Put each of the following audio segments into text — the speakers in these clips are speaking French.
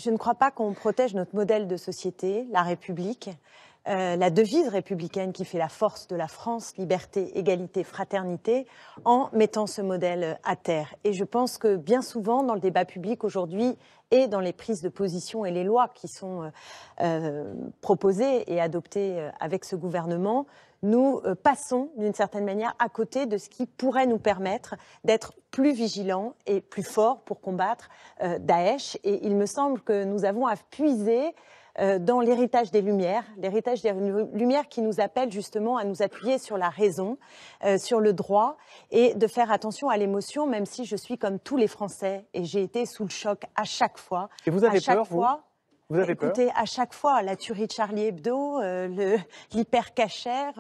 Je ne crois pas qu'on protège notre modèle de société, la République, la devise républicaine qui fait la force de la France, liberté, égalité, fraternité, en mettant ce modèle à terre. Et je pense que bien souvent, dans le débat public aujourd'hui et dans les prises de position et les lois qui sont proposées et adoptées avec ce gouvernement, nous passons d'une certaine manière à côté de ce qui pourrait nous permettre d'être plus vigilants et plus forts pour combattre Daesh. Et il me semble que nous avons à puiser dans l'héritage des Lumières qui nous appelle justement à nous appuyer sur la raison, sur le droit et de faire attention à l'émotion, même si je suis comme tous les Français et j'ai été sous le choc à chaque fois. Et vous avez peur, vous avez peur ? Écoutez, à chaque fois, la tuerie de Charlie Hebdo, l'hypercachère,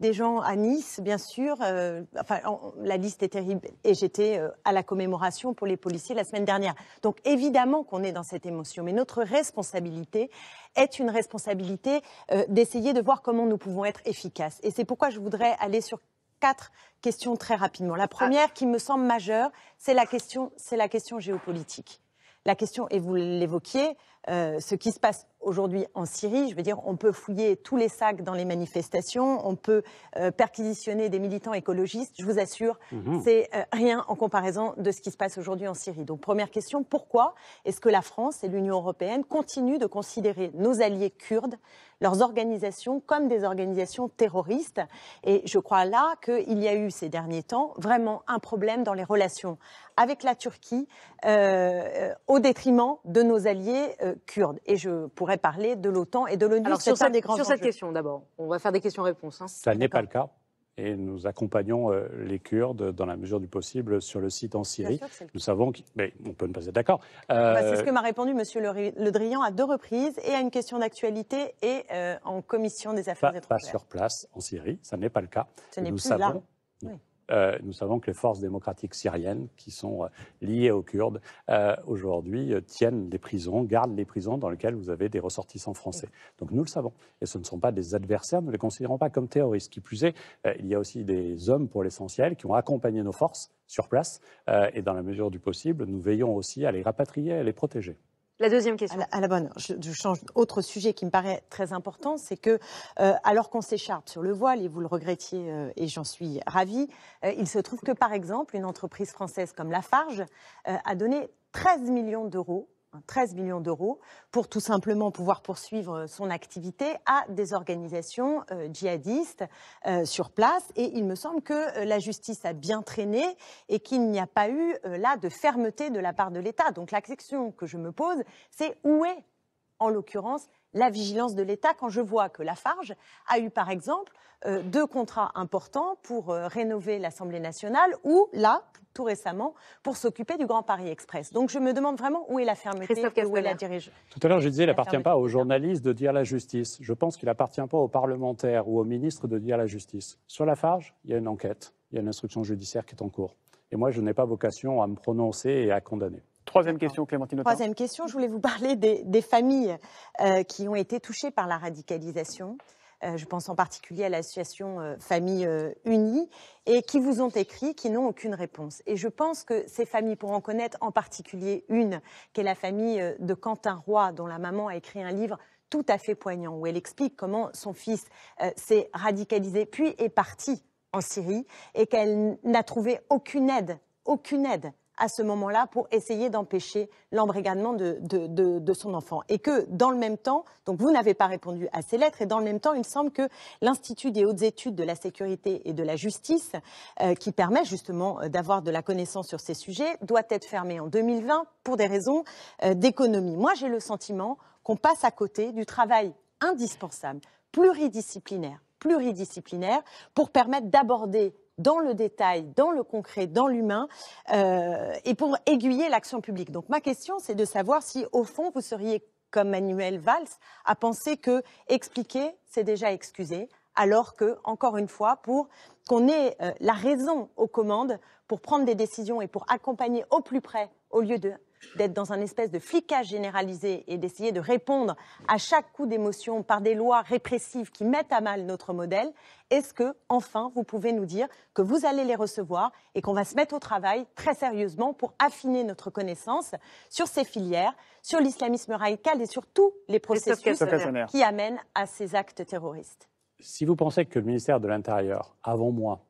des gens à Nice, bien sûr. La liste est terrible. Et j'étais à la commémoration pour les policiers la semaine dernière. Donc évidemment qu'on est dans cette émotion. Mais notre responsabilité est une responsabilité d'essayer de voir comment nous pouvons être efficaces. Et c'est pourquoi je voudrais aller sur 4 questions très rapidement. La première, qui me semble majeure, c'est la question géopolitique. La question, et vous l'évoquiez, ce qui se passe aujourd'hui en Syrie, je veux dire, on peut fouiller tous les sacs dans les manifestations, on peut perquisitionner des militants écologistes, je vous assure, c'est rien en comparaison de ce qui se passe aujourd'hui en Syrie. Donc première question, pourquoi est-ce que la France et l'Union européenne continuent de considérer nos alliés kurdes, leurs organisations, comme des organisations terroristes? Et je crois là qu'il y a eu ces derniers temps vraiment un problème dans les relations avec la Turquie au détriment de nos alliés kurdes. Et je pourrais parler de l'OTAN et de l'ONU. Alors sur cette question d'abord, on va faire des questions-réponses. Ça n'est pas le cas. Et nous accompagnons les Kurdes dans la mesure du possible sur le site en Syrie. Nous savons mais on peut ne pas être d'accord. C'est ce que m'a répondu M. Le Drian à 2 reprises, et à une question d'actualité et en commission des affaires étrangères. Pas sur place en Syrie, ça n'est pas le cas. Ce n'est plus là. Oui. Nous savons que les forces démocratiques syriennes, qui sont liées aux Kurdes, aujourd'hui tiennent des prisons, gardent les prisons dans lesquelles vous avez des ressortissants français. Donc nous le savons. Et ce ne sont pas des adversaires, nous ne les considérons pas comme terroristes. Qui plus est, il y a aussi des hommes, pour l'essentiel, qui ont accompagné nos forces sur place. Et dans la mesure du possible, nous veillons aussi à les rapatrier, à les protéger. La deuxième question. À la bonne, je change. Autre sujet qui me paraît très important, c'est que, alors qu'on s'écharpe sur le voile, et vous le regrettiez, et j'en suis ravie, il se trouve que, par exemple, une entreprise française comme Lafarge a donné 13 millions d'euros pour tout simplement pouvoir poursuivre son activité à des organisations djihadistes sur place. Et il me semble que la justice a bien traîné et qu'il n'y a pas eu là de fermeté de la part de l'État. Donc la question que je me pose, c'est où est, en l'occurrence, la vigilance de l'État quand je vois que Lafarge a eu, par exemple, 2 contrats importants pour rénover l'Assemblée nationale ou, là, tout récemment, pour s'occuper du Grand Paris Express. Donc je me demande vraiment où est la fermeté et où est la dirigeante. Tout à l'heure, je disais, il n'appartient pas aux journalistes de dire la justice. Je pense qu'il n'appartient pas aux parlementaires ou aux ministres de dire la justice. Sur Lafarge, il y a une enquête, il y a une instruction judiciaire qui est en cours. Et moi, je n'ai pas vocation à me prononcer et à condamner. Troisième question, Clémentine Autain. Troisième question, je voulais vous parler des familles qui ont été touchées par la radicalisation. Je pense en particulier à l'association Familles Unies, et qui vous ont écrit, qui n'ont aucune réponse. Et je pense que ces familles, pour en connaître en particulier une, qui est la famille de Quentin Roy, dont la maman a écrit un livre tout à fait poignant, où elle explique comment son fils s'est radicalisé, puis est parti en Syrie, et qu'elle n'a trouvé aucune aide à ce moment-là pour essayer d'empêcher l'embrigadement de son enfant. Et que dans le même temps, donc vous n'avez pas répondu à ces lettres, et dans le même temps, il semble que l'Institut des hautes études de la sécurité et de la justice, qui permet justement d'avoir de la connaissance sur ces sujets, doit être fermé en 2020 pour des raisons d'économie. Moi, j'ai le sentiment qu'on passe à côté du travail indispensable, pluridisciplinaire, pour permettre d'aborder dans le détail, dans le concret, dans l'humain, et pour aiguiller l'action publique. Donc ma question, c'est de savoir si, au fond, vous seriez comme Manuel Valls à penser que expliquer, c'est déjà excuser, alors que, encore une fois, pour qu'on ait la raison aux commandes, pour prendre des décisions et pour accompagner au plus près, au lieu de d'être dans un espèce de flicage généralisé et d'essayer de répondre à chaque coup d'émotion par des lois répressives qui mettent à mal notre modèle, est-ce que, enfin, vous pouvez nous dire que vous allez les recevoir et qu'on va se mettre au travail très sérieusement pour affiner notre connaissance sur ces filières, sur l'islamisme radical et sur tous les processus qui amènent à ces actes terroristes? Si vous pensez que le ministère de l'Intérieur, avant moi,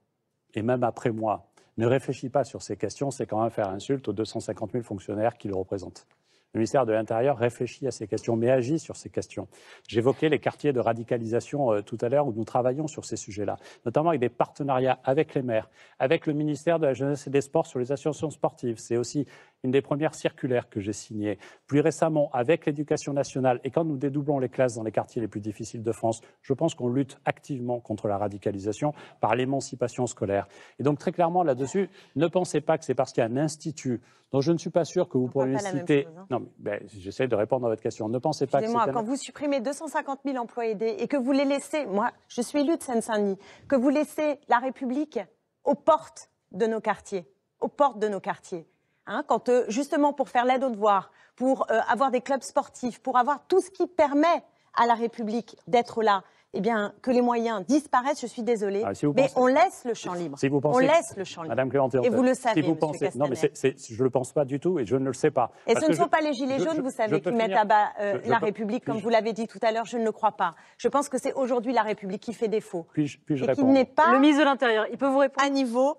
et même après moi, ne réfléchit pas sur ces questions, c'est quand même faire insulte aux 250 000 fonctionnaires qui le représentent. Le ministère de l'Intérieur réfléchit à ces questions, mais agit sur ces questions. J'évoquais les quartiers de radicalisation tout à l'heure où nous travaillons sur ces sujets-là, notamment avec des partenariats avec les maires, avec le ministère de la Jeunesse et des Sports sur les associations sportives. C'est aussi une des premières circulaires que j'ai signées. Plus récemment, avec l'Éducation nationale, et quand nous dédoublons les classes dans les quartiers les plus difficiles de France, je pense qu'on lutte activement contre la radicalisation par l'émancipation scolaire. Et donc très clairement là-dessus, ne pensez pas que c'est parce qu'il y a un institut dont je ne suis pas sûr que vous pourriez citer... Non, mais j'essaie de répondre à votre question. Ne pensez pas que c'est... Quand vous supprimez 250 000 emplois aidés et que vous les laissez... Moi, je suis élue de Seine-Saint-Denis. Que vous laissez la République aux portes de nos quartiers. Aux portes de nos quartiers. Hein, quand, justement, pour faire l'aide aux devoirs, pour avoir des clubs sportifs, pour avoir tout ce qui permet à la République d'être là, eh bien, que les moyens disparaissent, je suis désolée, mais on laisse le champ libre. On laisse le champ libre. Madame Clémenté, et vous le savez, Monsieur Castaner. Non, mais je ne le pense pas du tout et je ne le sais pas. Et ce ne sont pas les gilets jaunes, vous savez, qui mettent à bas la République, comme vous l'avez dit tout à l'heure, je ne le crois pas. Je pense que c'est aujourd'hui la République qui fait défaut. Puis-je et répondre? qui n'est pas le ministre de l'Intérieur, il peut vous répondre à niveau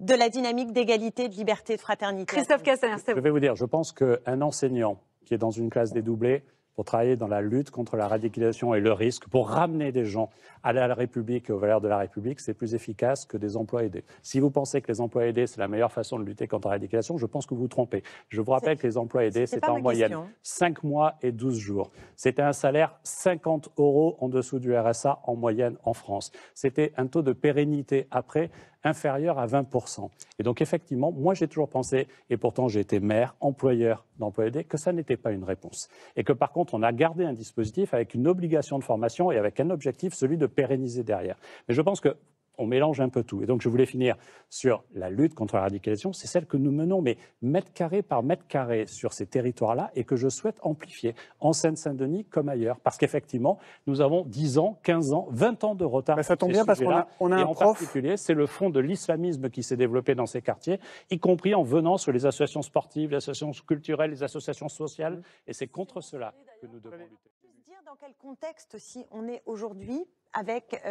de la dynamique d'égalité, de liberté, de fraternité. Christophe Castaner, je vais vous dire, je pense qu'un enseignant qui est dans une classe dédoublée, pour travailler dans la lutte contre la radicalisation et le risque, pour ramener des gens à la République et aux valeurs de la République, c'est plus efficace que des emplois aidés. Si vous pensez que les emplois aidés, c'est la meilleure façon de lutter contre la radicalisation, je pense que vous vous trompez. Je vous rappelle que les emplois aidés, c'était en moyenne 5 mois et 12 jours. C'était un salaire 50 € en dessous du RSA en moyenne en France. C'était un taux de pérennité après inférieur à 20%. Et donc effectivement, moi j'ai toujours pensé, et pourtant j'ai été maire, employeur d'emplois aidés, que ça n'était pas une réponse. Et que par contre, on a gardé un dispositif avec une obligation de formation et avec un objectif, celui de pérenniser derrière. Mais je pense qu'on mélange un peu tout. Et donc je voulais finir sur la lutte contre la radicalisation, c'est celle que nous menons, mais mètre carré par mètre carré sur ces territoires-là, et que je souhaite amplifier en Seine-Saint-Denis comme ailleurs. Parce qu'effectivement, nous avons 10 ans, 15 ans, 20 ans de retard. Ça tombe bien parce qu'on a un en prof... particulier, c'est le fond de l'islamisme qui s'est développé dans ces quartiers, y compris en venant sur les associations sportives, les associations culturelles, les associations sociales. Et c'est contre cela que nous devons lutter. Dire dans quel contexte aussi on est aujourd'hui avec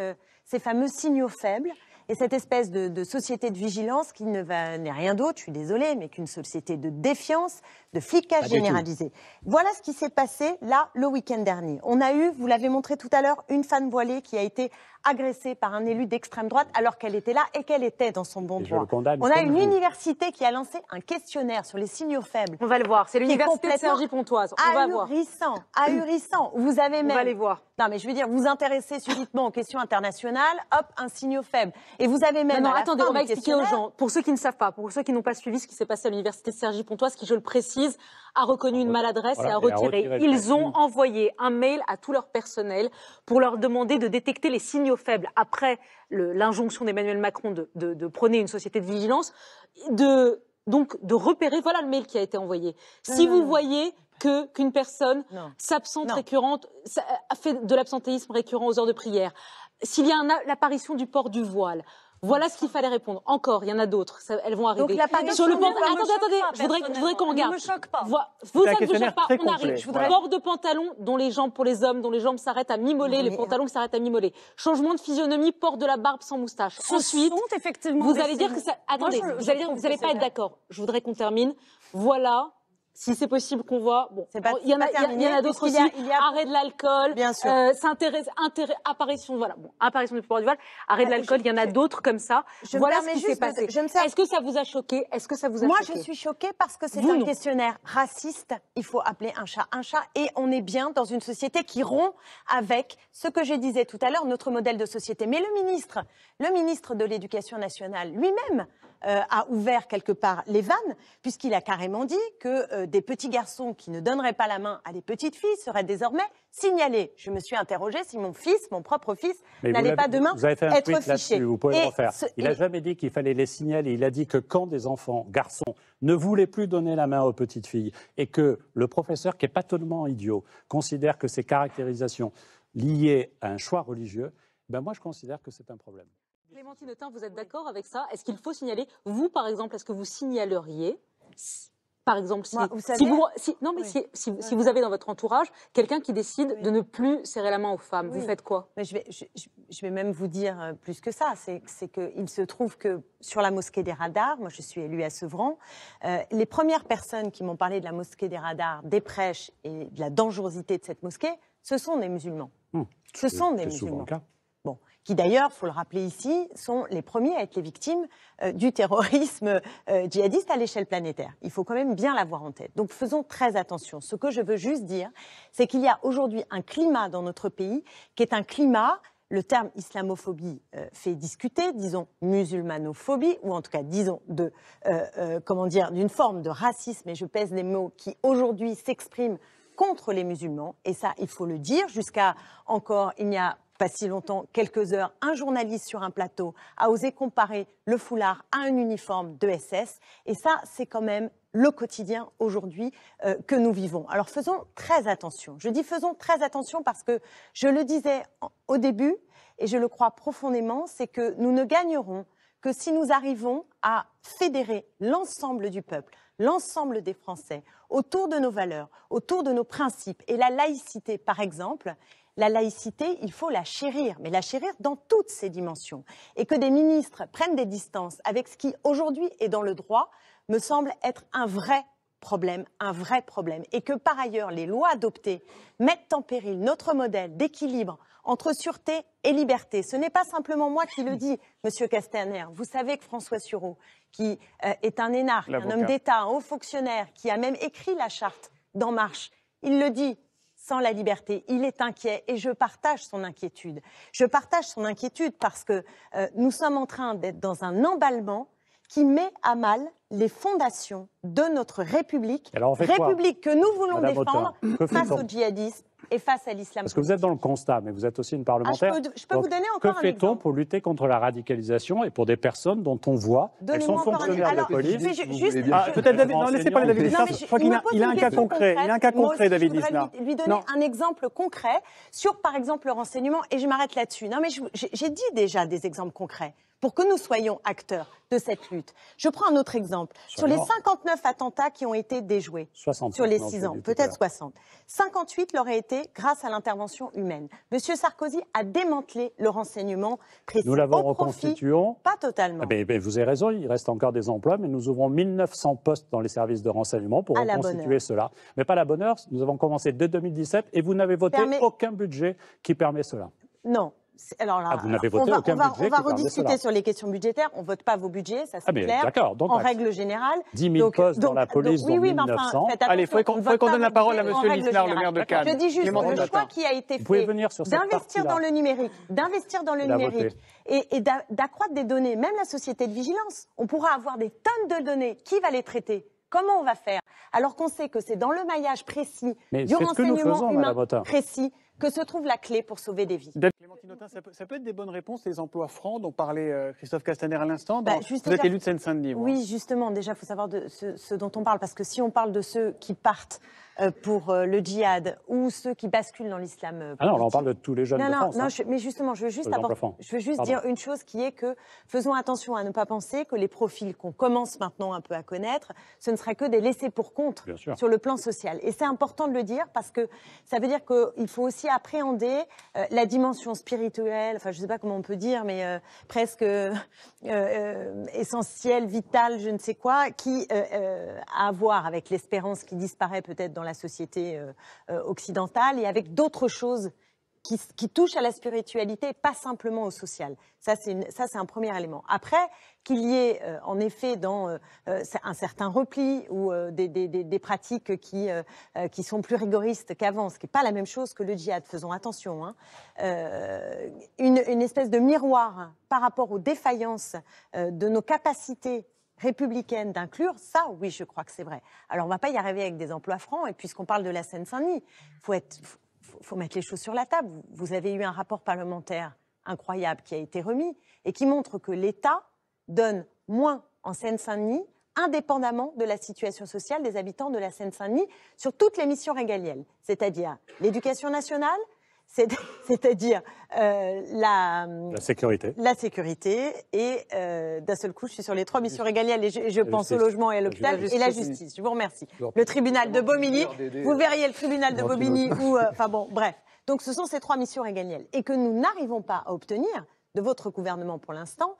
ces fameux signaux faibles et cette espèce de société de vigilance qui n'est rien d'autre, je suis désolée, mais qu'une société de défiance, de flicage généralisé. Voilà ce qui s'est passé là le week-end dernier. On a eu, vous l'avez montré tout à l'heure, une femme voilée qui a été agressée par un élu d'extrême droite alors qu'elle était là et qu'elle était dans son bon droit. On a une université qui a lancé un questionnaire sur les signaux faibles. On va le voir, c'est l'université de Cergy-Pontoise. On va voir. Ahurissant. Vous avez même... On va les voir. Non, mais je veux dire, vous intéressez subitement aux questions internationales, hop, un signal faible. Et vous avez même... Non, attendez, on va expliquer aux gens. Pour ceux qui ne savent pas, pour ceux qui n'ont pas suivi ce qui s'est passé à l'université de Cergy-Pontoise, qui, je le précise, a reconnu une maladresse et a retiré. Ils ont envoyé un mail à tout leur personnel pour leur demander de détecter les signaux faibles après l'injonction d'Emmanuel Macron de prôner une société de vigilance, donc de repérer, voilà le mail qui a été envoyé. Si vous voyez qu'une personne s'absente récurrente, fait de l'absentéisme récurrent aux heures de prière, s'il y a l'apparition du port du voile, voilà ce qu'il fallait répondre. Encore, il y en a d'autres, elles vont arriver. Donc, sur le port, attendez, je voudrais qu'on regarde. Ne me choque pas. Vous, ça ne vous choque pas, on arrive. Port de pantalon dont les jambes pour les hommes, dont les jambes s'arrêtent à mi-mollet, les pantalons qui s'arrêtent à mi-mollet. Changement de physionomie, port de la barbe sans moustache. Ensuite, vous allez dire que ça... Attendez, vous allez pas être d'accord. Je voudrais qu'on termine. Voilà. Si c'est possible qu'on voit, bon, il y en a d'autres aussi. Arrêt de l'alcool, apparition, voilà, bon, apparition du pouvoir du voile, arrêt de l'alcool. Il y en a d'autres comme ça. Voilà ce qui s'est passé. Est-ce que ça vous a choqué? Moi, je suis choquée parce que c'est un questionnaire raciste. Il faut appeler un chat, et on est bien dans une société qui rompt avec ce que je disais tout à l'heure, notre modèle de société. Mais le ministre de l'Éducation nationale lui-même a ouvert quelque part les vannes, puisqu'il a carrément dit que des petits garçons qui ne donneraient pas la main à des petites filles seraient désormais signalés. Je me suis interrogée si mon fils, mon propre fils, n'allait pas demain être fiché. Vous pouvez le refaire. Il n'a jamais dit qu'il fallait les signaler. Il a dit que quand des enfants, garçons, ne voulaient plus donner la main aux petites filles et que le professeur, qui n'est pas totalement idiot, considère que ces caractérisations liées à un choix religieux, ben moi je considère que c'est un problème. Clémentine Autain, vous êtes d'accord avec ça? Est-ce qu'il faut signaler? Vous, par exemple, est-ce que vous signaleriez, par exemple, si vous avez dans votre entourage quelqu'un qui décide de ne plus serrer la main aux femmes, vous faites quoi? Mais je vais même vous dire plus que ça. C'est qu'il se trouve que sur la mosquée des radars, moi je suis élue à Sevran, les premières personnes qui m'ont parlé de la mosquée des radars, des prêches et de la dangerosité de cette mosquée, ce sont des musulmans. Ce sont des musulmans. Bon, qui d'ailleurs, il faut le rappeler ici, sont les premiers à être les victimes du terrorisme djihadiste à l'échelle planétaire. Il faut quand même bien l'avoir en tête. Donc faisons très attention. Ce que je veux juste dire, c'est qu'il y a aujourd'hui un climat dans notre pays qui est un climat, le terme islamophobie fait discuter, disons musulmanophobie, ou en tout cas disons d'une forme de racisme, et je pèse les mots, qui aujourd'hui s'exprime contre les musulmans. Et ça, il faut le dire, jusqu'à encore, il n'y a pas si longtemps, quelques heures, un journaliste sur un plateau a osé comparer le foulard à un uniforme de SS. Et ça, c'est quand même le quotidien aujourd'hui que nous vivons. Alors faisons très attention. Je dis faisons très attention parce que je le disais au début, et je le crois profondément, c'est que nous ne gagnerons que si nous arrivons à fédérer l'ensemble du peuple, l'ensemble des Français, autour de nos valeurs, autour de nos principes. Et la laïcité, par exemple, la laïcité, il faut la chérir, mais la chérir dans toutes ses dimensions. Et que des ministres prennent des distances avec ce qui, aujourd'hui, est dans le droit, me semble être un vrai problème. Et que, par ailleurs, les lois adoptées mettent en péril notre modèle d'équilibre entre sûreté et liberté. Ce n'est pas simplement moi qui le dis, Monsieur Castaner. Vous savez que François Sureau, qui est un énarque, un homme d'État, un haut fonctionnaire, qui a même écrit la charte d'En Marche, il le dit. Sans la liberté, il est inquiet et je partage son inquiétude. Je partage son inquiétude parce que nous sommes en train d'être dans un emballement qui met à mal les fondations de notre République, République que nous voulons défendre face au djihadisme et face à l'islam. Parce que vous êtes dans le constat, mais vous êtes aussi une parlementaire. Je peux vous donner encore un exemple. Que fait-on pour lutter contre la radicalisation et pour des personnes dont on voit qu'elles sont fonctionnaires de police? Peut-être David, non, laissez parler David Lisnard. Je crois qu'il a un cas concret. Il a un cas concret, David Lisnard. Je voudrais lui donner un exemple concret sur, par exemple, le renseignement, et je m'arrête là-dessus. Non, mais j'ai dit déjà des exemples concrets pour que nous soyons acteurs de cette lutte. Je prends un autre exemple. Sur les 59 attentats qui ont été déjoués, 60, sur les 6 ans, peut-être 60, 58 l'auraient été grâce à l'intervention humaine. Monsieur Sarkozy a démantelé le renseignement précis. Nous l'avons reconstitué. Pas totalement. Vous avez raison, il reste encore des emplois, mais nous ouvrons 1900 postes dans les services de renseignement pour reconstituer cela. Mais pas la bonne heure, nous avons commencé dès 2017 et vous n'avez voté aucun budget qui permet cela. Non. Alors là, vous n'avez voté aucun budget. On va rediscuter sur les questions budgétaires. On ne vote pas vos budgets, ça c'est clair. Donc, en règle générale. 10 000 postes dans la police, dont 1900. Allez, il faut qu'on donne la parole à Monsieur Lisnard, le maire de Cannes. Je dis juste le choix qui a été fait d'investir dans le numérique, et d'accroître des données, même la société de vigilance. On pourra avoir des tonnes de données. Qui va les traiter? Comment on va faire? Alors qu'on sait que c'est dans le maillage précis du renseignement humain précis que se trouve la clé pour sauver des vies. Clémentine Autain, ça peut être des bonnes réponses, les emplois francs dont parlait Christophe Castaner à l'instant. Vous êtes élu de Seine-Saint-Denis. Oui, justement, déjà, il faut savoir de ce dont on parle, parce que si on parle de ceux qui partent pour le djihad ou ceux qui basculent dans l'islam. Ah non, là on parle de tous les jeunes de France. Non, mais justement, je veux juste dire une chose qui est que faisons attention à ne pas penser que les profils qu'on commence maintenant un peu à connaître, ce ne seraient que des laissés pour compte sur le plan social. Et c'est important de le dire parce que ça veut dire qu'il faut aussi appréhender la dimension spirituelle, enfin je ne sais pas comment on peut dire, mais presque essentielle, vitale, je ne sais quoi, qui a à voir avec l'espérance qui disparaît peut-être dans la société occidentale et avec d'autres choses qui touchent à la spiritualité, pas simplement au social. Ça, c'est un premier élément. Après, qu'il y ait en effet dans un certain repli ou des pratiques qui sont plus rigoristes qu'avant, ce qui n'est pas la même chose que le djihad, faisons attention, hein. Une espèce de miroir par rapport aux défaillances de nos capacités républicaine d'inclure, ça, oui, je crois que c'est vrai. Alors, on ne va pas y arriver avec des emplois francs, et puisqu'on parle de la Seine-Saint-Denis, faut mettre les choses sur la table. Vous avez eu un rapport parlementaire incroyable qui a été remis, et qui montre que l'État donne moins en Seine-Saint-Denis, indépendamment de la situation sociale des habitants de la Seine-Saint-Denis, sur toutes les missions régaliennes, c'est-à-dire l'éducation nationale, c'est-à-dire la sécurité et d'un seul coup, je suis sur les 3 missions régaliennes et je pense au logement et à l'hôpital et la justice. Je vous remercie. Le tribunal de Bobigny, vous verriez le tribunal de Bobigny ou enfin bon, bref. Donc ce sont ces 3 missions régaliennes et que nous n'arrivons pas à obtenir de votre gouvernement pour l'instant,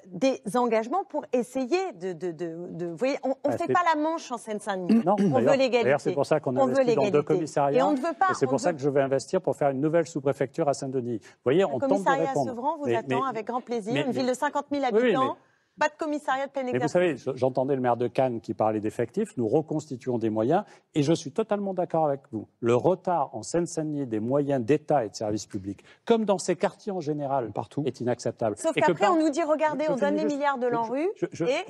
des engagements pour essayer de vous voyez, on ne fait pas la manche en Seine-Saint-Denis. On veut l'égalité. D'ailleurs, c'est pour ça qu'on investit dans 2 commissariats. Et on ne veut pas. Et c'est pour ça que je vais investir pour faire une nouvelle sous-préfecture à Saint-Denis. Vous voyez, on tente de répondre. Le commissariat à Sevran vous attend avec grand plaisir. Une ville de 50 000 habitants. Pas de commissariat de plein exercice. Mais vous savez, j'entendais le maire de Cannes qui parlait d'effectifs. Nous reconstituons des moyens et je suis totalement d'accord avec vous. Le retard en Seine-Saint-Denis des moyens d'État et de services publics, comme dans ces quartiers en général, partout, est inacceptable. Sauf qu'après, on nous dit, regardez, on donne les milliards de l'ANRU et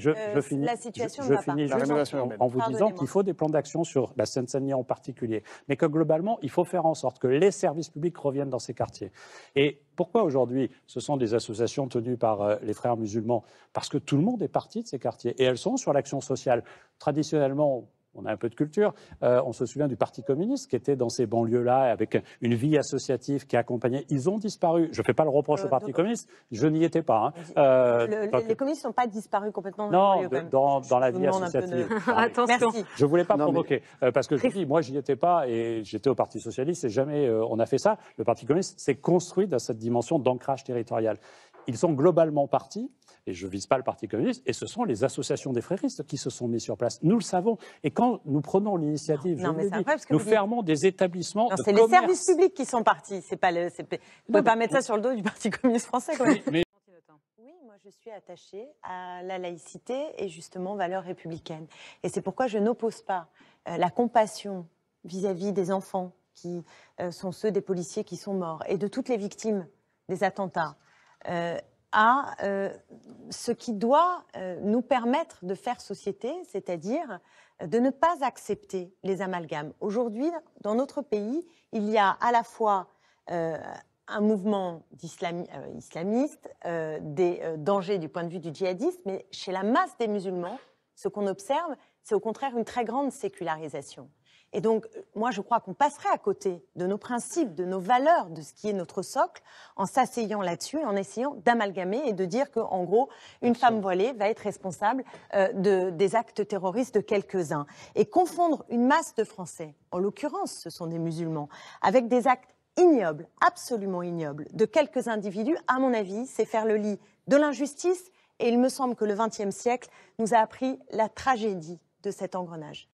la situation ne va pas. Je finis juste en vous disant qu'il faut des plans d'action sur la Seine-Saint-Denis en particulier, mais que globalement, il faut faire en sorte que les services publics reviennent dans ces quartiers. Et pourquoi aujourd'hui ce sont des associations tenues par les frères musulmans? Parce que tout le monde est parti de ces quartiers et elles sont sur l'action sociale. Traditionnellement, on a un peu de culture, on se souvient du Parti communiste qui était dans ces banlieues-là avec une vie associative qui accompagnait. Ils ont disparu. Je ne fais pas le reproche au Parti communiste, je n'y étais pas. Les communistes n'ont pas disparu complètement dans la vie associative. Attention. Je ne voulais pas provoquer, parce que je dis, moi, j'y étais pas et j'étais au Parti socialiste et jamais on a fait ça. Le Parti communiste s'est construit dans cette dimension d'ancrage territorial. Ils sont globalement partis, et je ne vise pas le Parti communiste, et ce sont les associations des fréristes qui se sont mis sur place. Nous le savons. Et quand nous prenons l'initiative, nous fermons des établissements de commerce. C'est les services publics qui sont partis. Vous ne pouvez pas mettre ça sur le dos du Parti communiste français. Quand même. Oui, moi je suis attachée à la laïcité et justement aux valeurs républicaines. Et c'est pourquoi je n'oppose pas la compassion vis-à-vis des enfants qui sont ceux des policiers qui sont morts et de toutes les victimes des attentats. À ce qui doit nous permettre de faire société, c'est-à-dire de ne pas accepter les amalgames. Aujourd'hui, dans notre pays, il y a à la fois un mouvement islamiste, des dangers du point de vue du djihadisme, mais chez la masse des musulmans, ce qu'on observe, c'est au contraire une très grande sécularisation. Et donc, moi, je crois qu'on passerait à côté de nos principes, de nos valeurs, de ce qui est notre socle, en s'asseyant là-dessus, en essayant d'amalgamer et de dire qu'en gros, une femme voilée va être responsable des actes terroristes de quelques-uns. Et confondre une masse de Français, en l'occurrence, ce sont des musulmans, avec des actes ignobles, absolument ignobles, de quelques individus, à mon avis, c'est faire le lit de l'injustice. Et il me semble que le XXe siècle nous a appris la tragédie de cet engrenage.